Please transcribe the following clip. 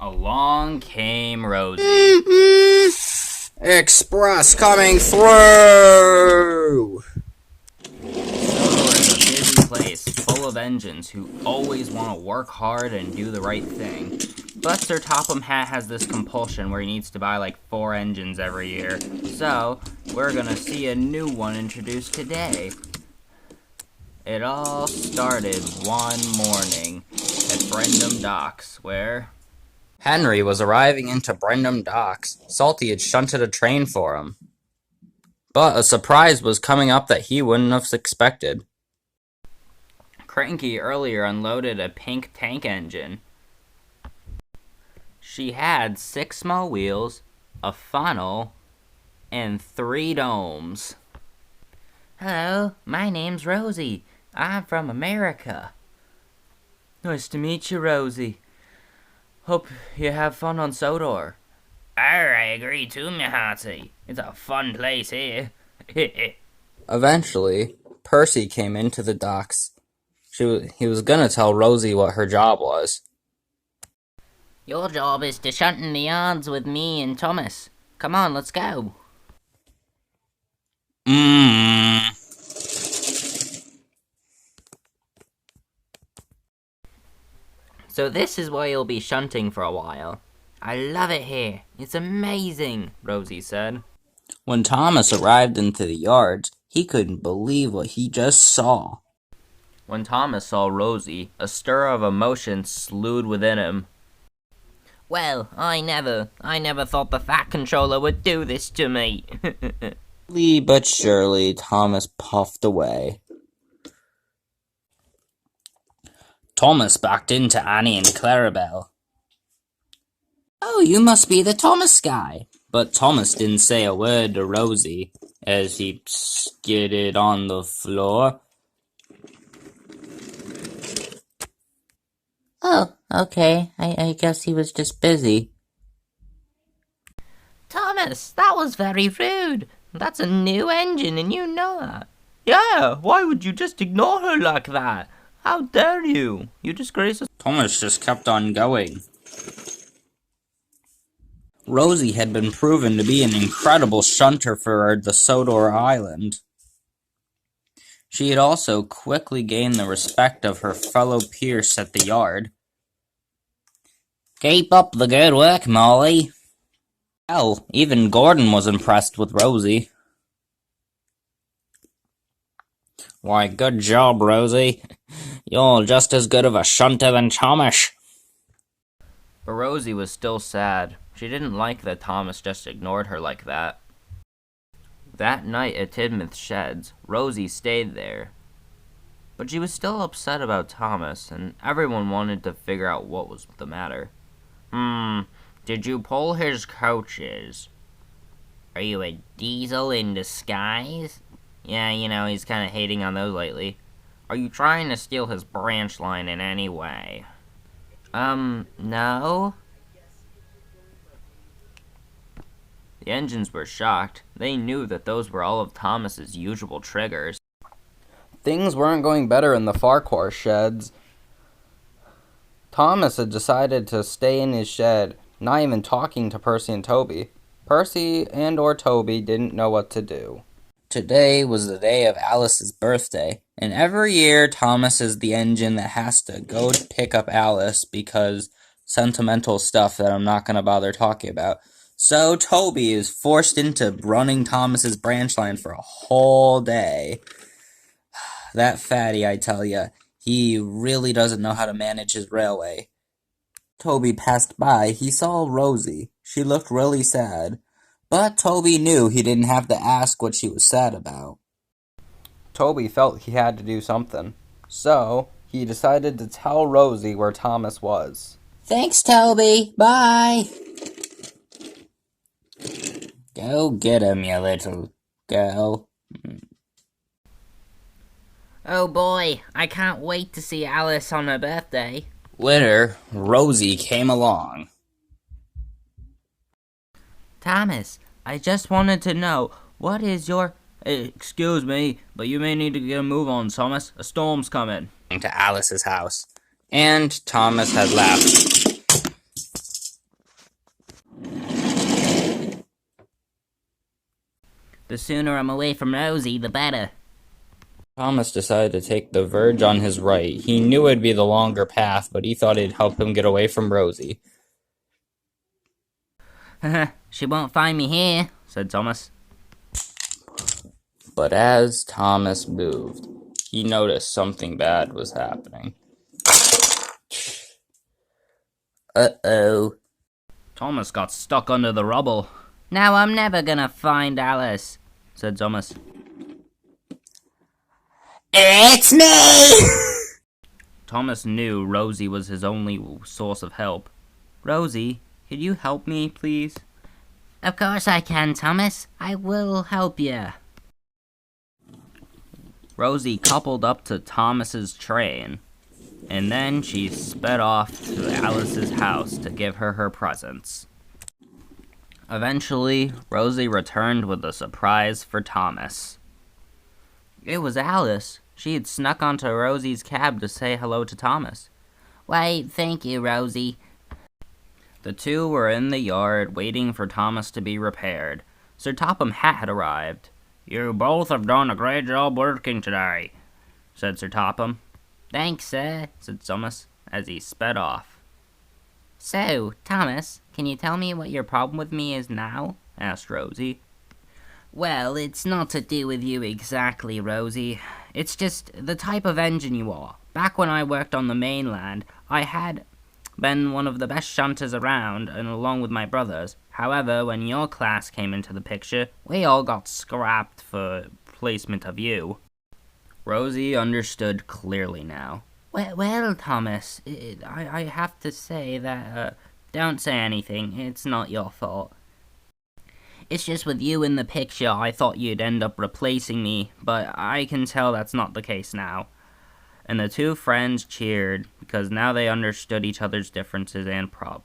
Along came Rosie. Express coming through! Sodor is a busy place full of engines who always want to work hard and do the right thing. But Sir Topham Hatt has this compulsion where he needs to buy like 4 engines every year. So, we're gonna see a new one introduced today. It all started one morning at Brendam Docks, where Henry was arriving into Brendam Docks. Salty had shunted a train for him. But a surprise was coming up that he wouldn't have expected. Cranky earlier unloaded a pink tank engine. She had 6 small wheels, a funnel, and 3 domes. Hello, my name's Rosie. I'm from America. Nice to meet you, Rosie. Hope you have fun on Sodor. I agree too, my hearty. It's a fun place here. Eventually, Percy came into the docks. He was gonna tell Rosie what her job was. Your job is to shunt in the yards with me and Thomas. Come on, let's go. So this is where you'll be shunting for a while. I love it here. It's amazing, Rosie said. When Thomas arrived into the yards, he couldn't believe what he just saw. When Thomas saw Rosie, a stir of emotion slewed within him. Well, I never thought the Fat Controller would do this to me. Slowly but surely, Thomas puffed away. Thomas backed into Annie and Clarabelle. Oh, you must be the Thomas guy. But Thomas didn't say a word to Rosie as he skidded on the floor. Oh, okay. I guess he was just busy. Thomas, that was very rude. That's a new engine and you know that. Yeah, why would you just ignore her like that? How dare you? You disgrace us. Thomas just kept on going. Rosie had been proven to be an incredible shunter for the Sodor Island. She had also quickly gained the respect of her fellow peers at the yard. Keep up the good work, Molly. Hell, even Gordon was impressed with Rosie. Why, good job, Rosie. You're just as good of a shunter than Thomas. But Rosie was still sad. She didn't like that Thomas just ignored her like that. That night at Tidmouth Sheds, Rosie stayed there. But she was still upset about Thomas, and everyone wanted to figure out what was the matter. Did you pull his coaches? Are you a diesel in disguise? Yeah, you know, he's kinda hating on those lately. Are you trying to steal his branch line in any way? No? The engines were shocked. They knew that those were all of Thomas's usual triggers. Things weren't going better in the Farquhar sheds. Thomas had decided to stay in his shed, not even talking to Percy and Toby. Percy and or Toby didn't know what to do. Today was the day of Alice's birthday, and every year Thomas is the engine that has to go to pick up Alice because sentimental stuff that I'm not going to bother talking about. So Toby is forced into running Thomas's branch line for a whole day. That fatty, I tell ya, he really doesn't know how to manage his railway. Toby passed by, he saw Rosie. She looked really sad. But Toby knew he didn't have to ask what she was sad about. Toby felt he had to do something. So, he decided to tell Rosie where Thomas was. Thanks, Toby. Bye. Go get him, you little girl. Oh boy, I can't wait to see Alice on her birthday. Later, Rosie came along. Thomas, I just wanted to know, what is your... Excuse me, but you may need to get a move on, Thomas. A storm's coming. To Alice's house. And Thomas had left. The sooner I'm away from Rosie, the better. Thomas decided to take the verge on his right. He knew it'd be the longer path, but he thought it'd help him get away from Rosie. She won't find me here, said Thomas. But as Thomas moved, he noticed something bad was happening. Uh-oh. Thomas got stuck under the rubble. Now I'm never gonna find Alice, said Thomas. It's me! Thomas knew Rosie was his only source of help. Rosie, could you help me, please? Of course I can, Thomas. I will help you. Rosie coupled up to Thomas's train, and then she sped off to Alice's house to give her her presents. Eventually, Rosie returned with a surprise for Thomas. It was Alice. She had snuck onto Rosie's cab to say hello to Thomas. Why, thank you, Rosie. The two were in the yard waiting for Thomas to be repaired. Sir Topham Hatt had arrived. You both have done a great job working today, said Sir Topham. Thanks, sir, said Thomas, as he sped off. So, Thomas, can you tell me what your problem with me is now? Asked Rosie. Well, it's not to do with you exactly, Rosie. It's just the type of engine you are. Back when I worked on the mainland, I had been one of the best shunters around, and along with my brothers. However, when your class came into the picture, we all got scrapped for placement of you. Rosie understood clearly now. Well, Thomas, I have to say that, don't say anything. It's not your fault. It's just with you in the picture, I thought you'd end up replacing me, but I can tell that's not the case now. And the two friends cheered, because now they understood each other's differences and problems.